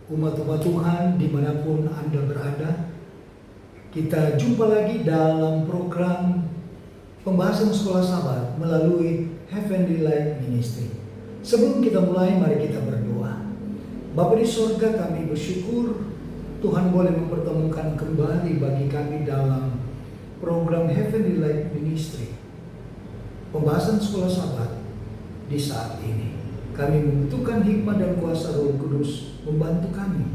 umat-umat Tuhan dimanapun Anda berada. Kita jumpa lagi dalam program pembahasan sekolah sahabat melalui Heavenly Light Ministry. Sebelum kita mulai, mari kita berdoa. Bapa di surga, kami bersyukur Tuhan boleh mempertemukan kembali bagi kami dalam program Heavenly Light Ministry, pembahasan sekolah sahabat di saat ini. Kami membutuhkan hikmat dan kuasa Roh Kudus membantu kami.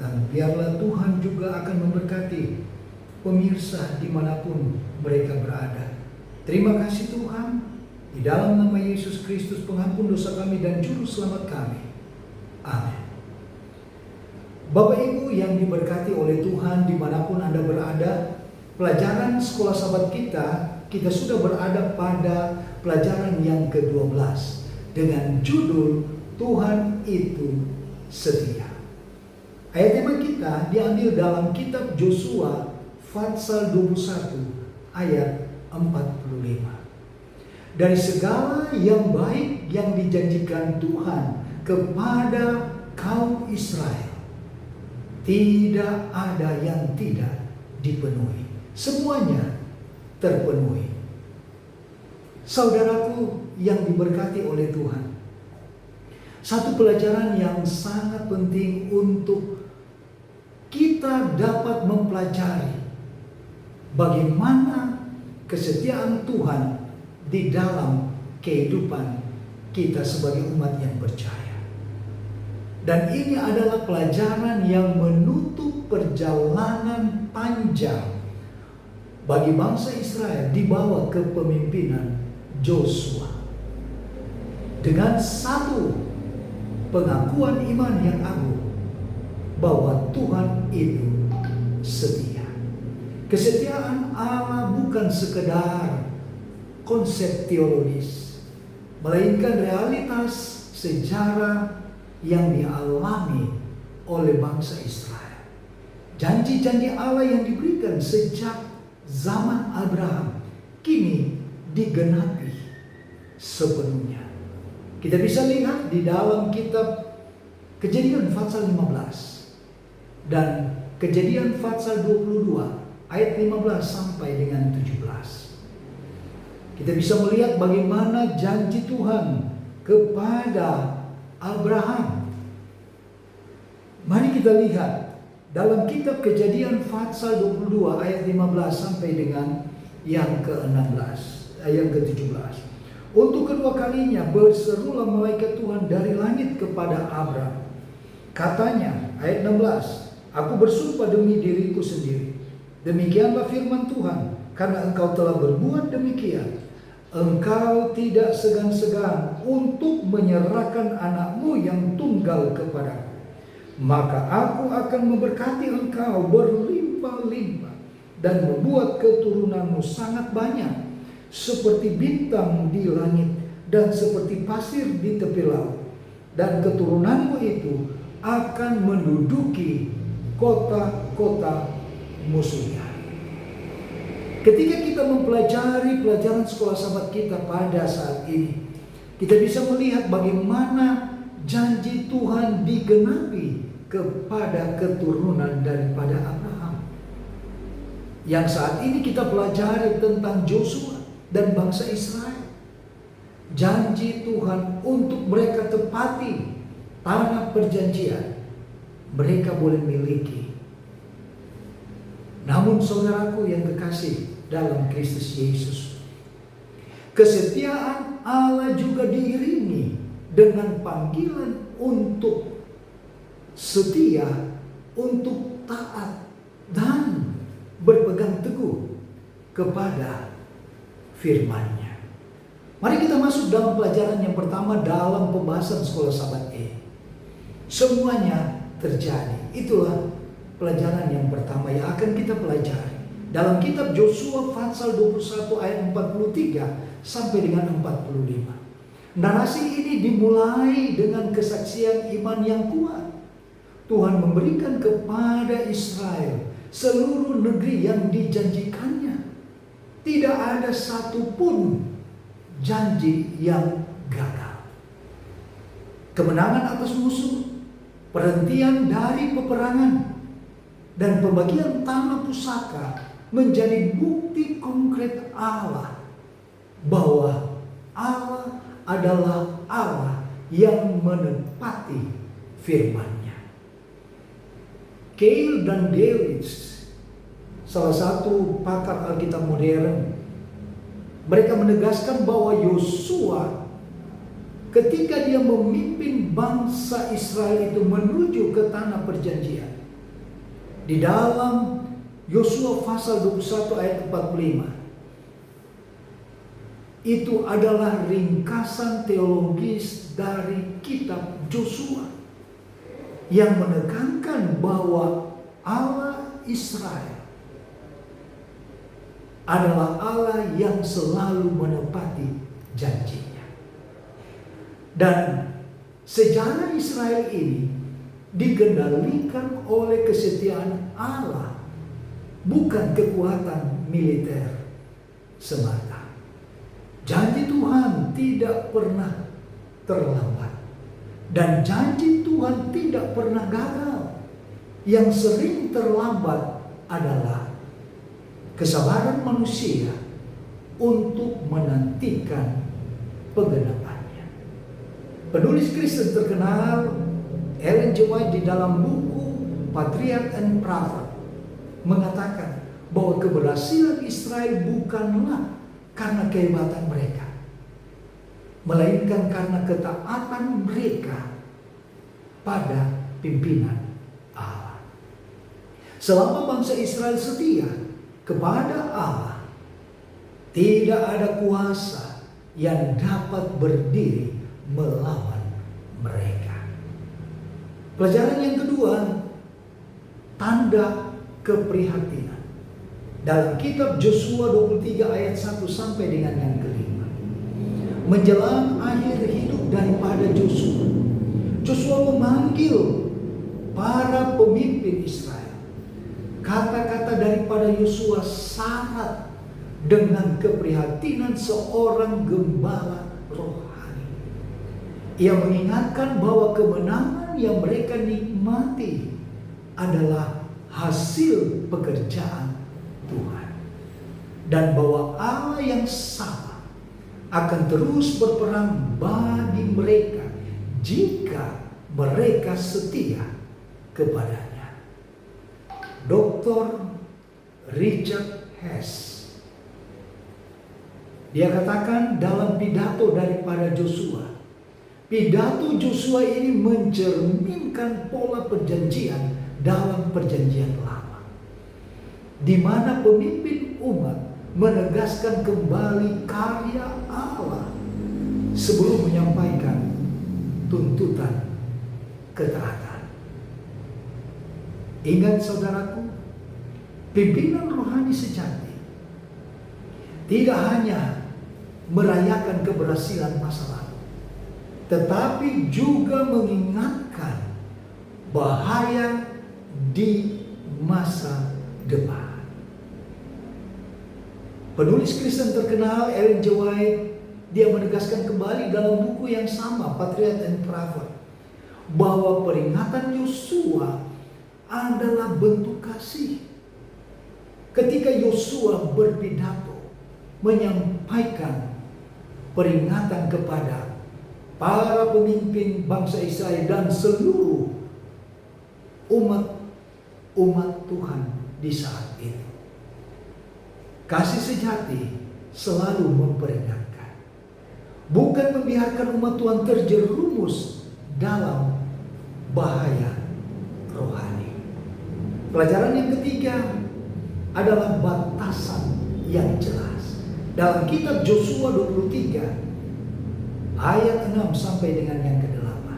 Dan biarlah Tuhan juga akan memberkati pemirsa dimanapun mereka berada. Terima kasih Tuhan. Di dalam nama Yesus Kristus, pengampun dosa kami dan juru selamat kami. Amin. Bapak Ibu yang diberkati oleh Tuhan dimanapun Anda berada, pelajaran sekolah sahabat kita sudah berada pada pelajaran yang ke-12 dengan judul Tuhan itu setia. Ayat tema kita diambil dalam kitab Yosua pasal 21 ayat 45. Dari segala yang baik yang dijanjikan Tuhan kepada kaum Israel, tidak ada yang tidak dipenuhi. Semuanya terpenuhi. Saudaraku yang diberkati oleh Tuhan, satu pelajaran yang sangat penting untuk kita dapat mempelajari bagaimana kesetiaan Tuhan di dalam kehidupan kita sebagai umat yang percaya. Dan ini adalah pelajaran yang menutup perjalanan panjang bagi bangsa Israel di bawah kepemimpinan Yosua. Dengan satu pengakuan iman yang agung bahwa Tuhan itu setia. Kesetiaan Allah bukan sekedar konsep teologis, melainkan realitas sejarah yang dialami oleh bangsa Israel. Janji-janji Allah yang diberikan sejak zaman Abraham kini digenapi sepenuhnya. Kita bisa lihat di dalam kitab Kejadian pasal 15 dan Kejadian pasal 22 ayat 15 sampai dengan 17. Kita bisa melihat bagaimana janji Tuhan kepada Abraham. Mari kita lihat dalam kitab Kejadian pasal 22 ayat 15 sampai dengan yang ke-16, ayat ke-17. Untuk kedua kalinya berserulah malaikat Tuhan dari langit kepada Abraham. Katanya, ayat 16, aku bersumpah demi diriku sendiri. Demikianlah firman Tuhan, karena engkau telah berbuat demikian, engkau tidak segan-segan untuk menyerahkan anakmu yang tunggal kepadaku. Maka aku akan memberkati engkau berlimpah-limpah dan membuat keturunanmu sangat banyak, seperti bintang di langit dan seperti pasir di tepi laut. Dan keturunanmu itu akan menduduki kota-kota musuhnya. Ketika kita mempelajari pelajaran sekolah sahabat kita pada saat ini, kita bisa melihat bagaimana janji Tuhan digenapi kepada keturunan daripada Abraham. Yang saat ini kita pelajari tentang Yosua dan bangsa Israel. Janji Tuhan untuk mereka tepati tanah perjanjian mereka boleh miliki. Namun saudaraku yang kekasih dalam Kristus Yesus, kesetiaan Allah juga diiringi dengan panggilan untuk setia, untuk taat dan berpegang teguh kepada firman-Nya. Mari kita masuk dalam pelajaran yang pertama dalam pembahasan sekolah sahabat ini. Semuanya terjadi. Itulah pelajaran yang pertama yang akan kita pelajari dalam kitab Yosua pasal 21 ayat 43 sampai dengan 45. Narasi ini dimulai dengan kesaksian iman yang kuat. Tuhan memberikan kepada Israel seluruh negeri yang dijanjikannya. Tidak ada satupun janji yang gagal. Kemenangan atas musuh, perhentian dari peperangan, dan pembagian tanah pusaka menjadi bukti konkret Allah bahwa Allah adalah Allah yang menepati firman-Nya. Cale dan Davis, salah satu pakar Alkitab modern, mereka menegaskan bahwa Yosua ketika dia memimpin bangsa Israel itu menuju ke tanah perjanjian, di dalam Yosua pasal 21 ayat 45, itu adalah ringkasan teologis dari kitab Yosua yang menekankan bahwa Allah Israel adalah Allah yang selalu menepati janjinya. Dan sejarah Israel ini dikendalikan oleh kesetiaan Allah, bukan kekuatan militer semata. Janji Tuhan tidak pernah terlambat, dan janji Tuhan tidak pernah gagal. Yang sering terlambat adalah kesabaran manusia untuk menantikan penggenapannya. Penulis Kristen terkenal Ellen G. White di dalam buku Patriarch and Prophet mengatakan bahwa keberhasilan Israel bukanlah karena kehebatan mereka, melainkan karena ketaatan mereka pada pimpinan Allah. Selama bangsa Israel setia kepada Allah, tidak ada kuasa yang dapat berdiri melawan mereka. Pelajaran yang kedua, tanda keprihatinan. Dalam kitab Yosua 23 ayat 1 sampai dengan yang kelima. Menjelang akhir hidup daripada Yosua, Yosua memanggil para pemimpin Israel. Kata-kata daripada Yosua syarat dengan keprihatinan seorang gembala rohani. Ia mengingatkan bahwa kemenangan yang mereka nikmati adalah hasil pekerjaan Tuhan, dan bahwa Allah yang sama akan terus berperang bagi mereka jika mereka setia kepadanya. Dr. Richard Hess, dia katakan dalam pidato daripada Yosua, pidato Yosua ini mencerminkan pola perjanjian dalam perjanjian lama, di mana pemimpin umat menegaskan kembali karya Allah sebelum menyampaikan tuntutan ketaatan. Ingat saudaraku, pimpinan rohani sejati tidak hanya merayakan keberhasilan masa lalu, tetapi juga mengingatkan bahaya di masa depan. Penulis Kristen terkenal Ellen G. White, dia menegaskan kembali dalam buku yang sama, Patriarch and Prophet, bahwa peringatan Yosua adalah bentuk kasih. Ketika Yosua berpidato menyampaikan peringatan kepada para pemimpin bangsa Israel dan seluruh umat Tuhan di saat itu. Kasih sejati selalu memperingatkan, bukan membiarkan umat Tuhan terjerumus dalam bahaya rohani. Pelajaran yang ketiga adalah batasan yang jelas. Dalam kitab Yosua 23 ayat 6 sampai dengan yang ke-8,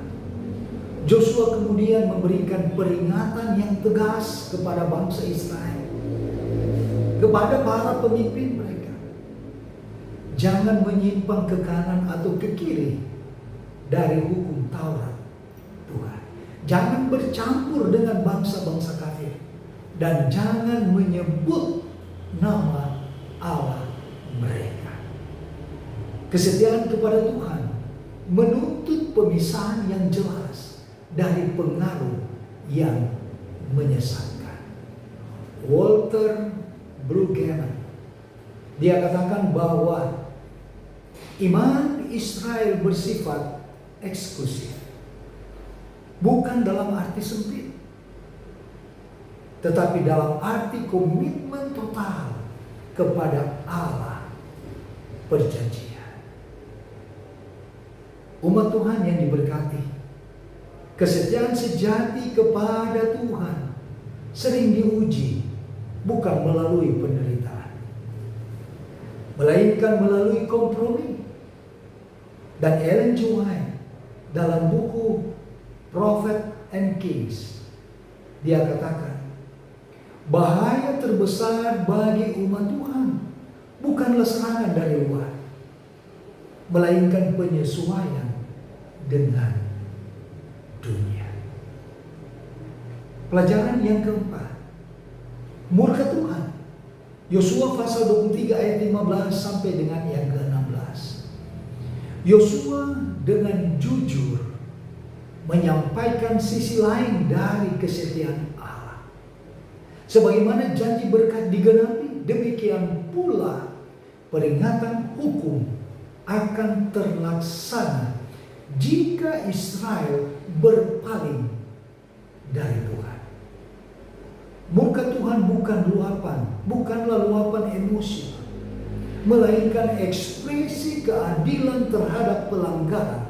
Yosua kemudian memberikan peringatan yang tegas kepada bangsa Israel, kepada para pemimpin mereka. Jangan menyimpang ke kanan atau ke kiri dari hukum Taurat Tuhan. Jangan bercampur dengan bangsa-bangsa kafir, dan jangan menyebut nama Allah mereka. Kesetiaan kepada Tuhan menuntut pemisahan yang jelas dari pengaruh yang menyesatkan. Walter Brueggemann, dia katakan bahwa iman Israel bersifat eksklusif, bukan dalam arti sempit, tetapi dalam arti komitmen total kepada Allah perjanjian. Umat Tuhan yang diberkati, kesetiaan sejati kepada Tuhan sering diuji bukan melalui penderitaan, melainkan melalui kompromi. Dan Ellen G. White dalam buku Prophet and Kings, dia katakan, bahaya terbesar bagi umat Tuhan bukanlah serangan dari luar, melainkan penyesuaian dengan dunia. Pelajaran yang keempat, murka Tuhan. Yosua pasal 23 ayat 15 sampai dengan yang ke-16. Yosua dengan jujur menyampaikan sisi lain dari kesetiaan Allah. Sebagaimana janji berkat digenapi, demikian pula peringatan hukum akan terlaksana jika Israel berpaling dari Tuhan. Murka Tuhan bukanlah luapan emosi, melainkan ekspresi keadilan terhadap pelanggaran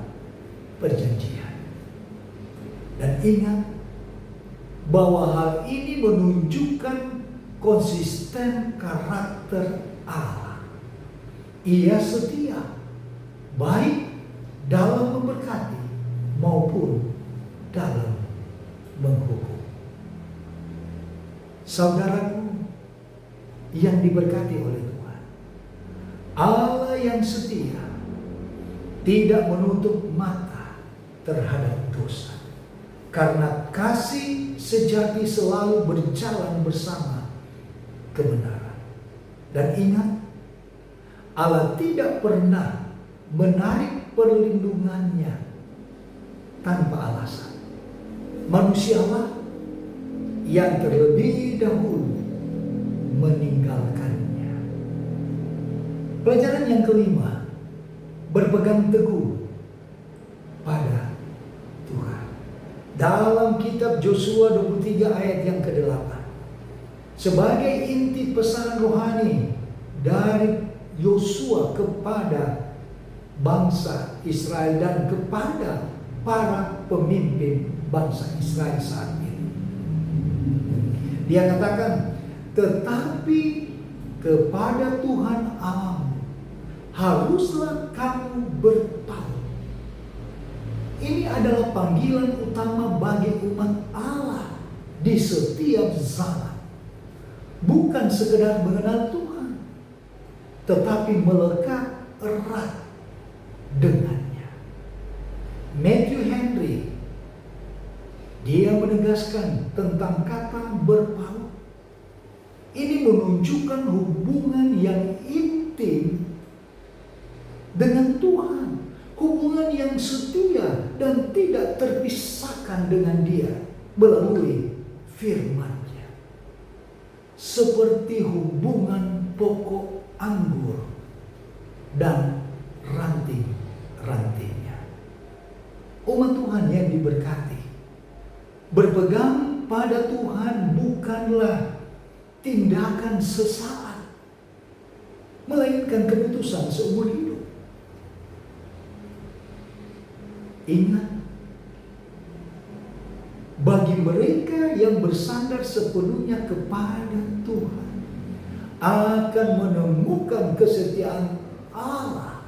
perjanjian. Dan ingat bahwa hal ini menunjukkan konsisten karakter Allah. Ia setia, baik dalam memberkati maupun dalam menghukum. Saudaraku yang diberkati oleh Tuhan, Allah yang setia tidak menutup mata terhadap dosa, karena kasih sejati selalu berjalan bersama kebenaran. Dan ingat, Allah tidak pernah menarik perlindungannya tanpa alasan. Manusialah yang terlebih dahulu meninggalkannya. Pelajaran yang kelima, berpegang teguh pada Tuhan. Dalam kitab Yosua 23 ayat yang ke-8, sebagai inti pesan rohani dari Yosua kepada bangsa Israel dan kepada para pemimpin bangsa Israel saat ini, dia katakan, tetapi kepada Tuhan Allahmu haruslah kamu berpaut. Ini adalah panggilan utama bagi umat Allah di setiap zaman. Bukan sekedar mengenal Tuhan, tetapi melekat erat dengannya. Matthew Henry, dia menegaskan tentang kata berpaut. Ini menunjukkan hubungan yang intim dengan Tuhan, hubungan yang setia dan tidak terpisahkan dengan Dia melalui firman-Nya, seperti hubungan pokok anggur dan ranting-rantingnya. Umat Tuhan yang diberkati, berpegang pada Tuhan bukanlah tindakan sesaat, melainkan keputusan seumur hidup. Ingat, bagi mereka yang bersandar sepenuhnya kepada Tuhan, akan menemukan kesetiaan Allah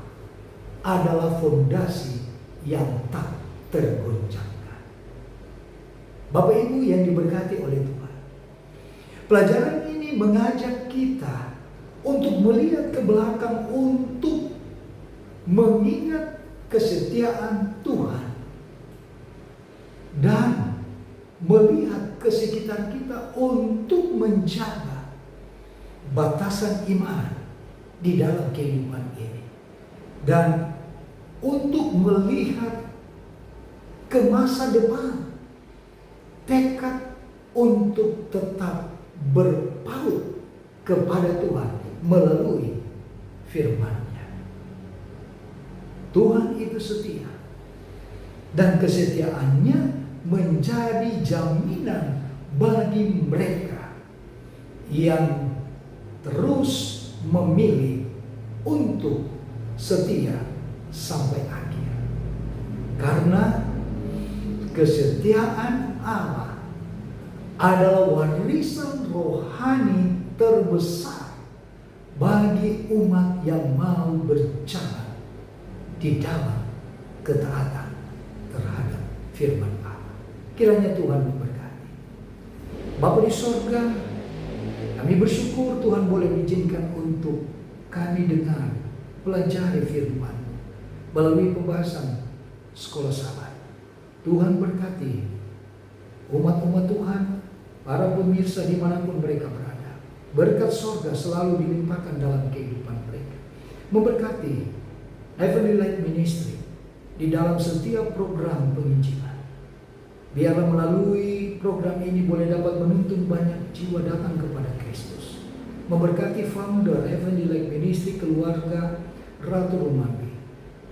adalah fondasi yang tak tergoncangkan. Bapak Ibu yang diberkati oleh Tuhan, pelajaran ini mengajak kita untuk melihat ke belakang, untuk mengingat kesetiaan Tuhan, dan melihat ke sekitar kita untuk menjaga batasan iman di dalam kehidupan ini, dan untuk melihat ke masa depan tekad untuk tetap berpaut kepada Tuhan melalui firman-Nya. Tuhan itu setia, dan kesetiaannya menjadi jaminan bagi mereka yang terus memilih untuk setia sampai akhir. Karena kesetiaan Allah adalah warisan rohani terbesar bagi umat yang mau berjalan di dalam ketaatan terhadap firman Allah. Kiranya Tuhan memberkati. Bapa di sorga, kami bersyukur Tuhan boleh mengizinkan untuk kami dengar, pelajari firman melalui pembahasan Sekolah Sabat. Tuhan berkati umat-umat Tuhan, para pemirsa dimanapun mereka berada. Berkat sorga selalu dilimpahkan dalam kehidupan mereka. Memberkati Heavenly Light Ministry di dalam setiap program penginjilan. Biarlah melalui program ini boleh dapat menuntun banyak jiwa datang kepada Kristus. Memberkati founder Heavenly Light Ministry, keluarga Ratu Rumambi.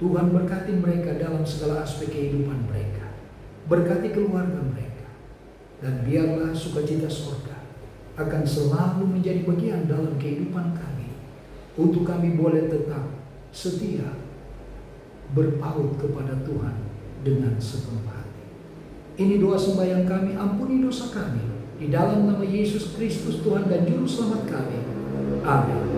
Tuhan berkati mereka dalam segala aspek kehidupan mereka. Berkati keluarga mereka. Dan biarlah sukacita surga akan selalu menjadi bagian dalam kehidupan kami. Untuk kami boleh tetap setia berpaut kepada Tuhan dengan sepenuh hati. Ini doa sembahyang kami, ampuni dosa kami. Di dalam nama Yesus Kristus Tuhan dan Juru Selamat kami. Amin.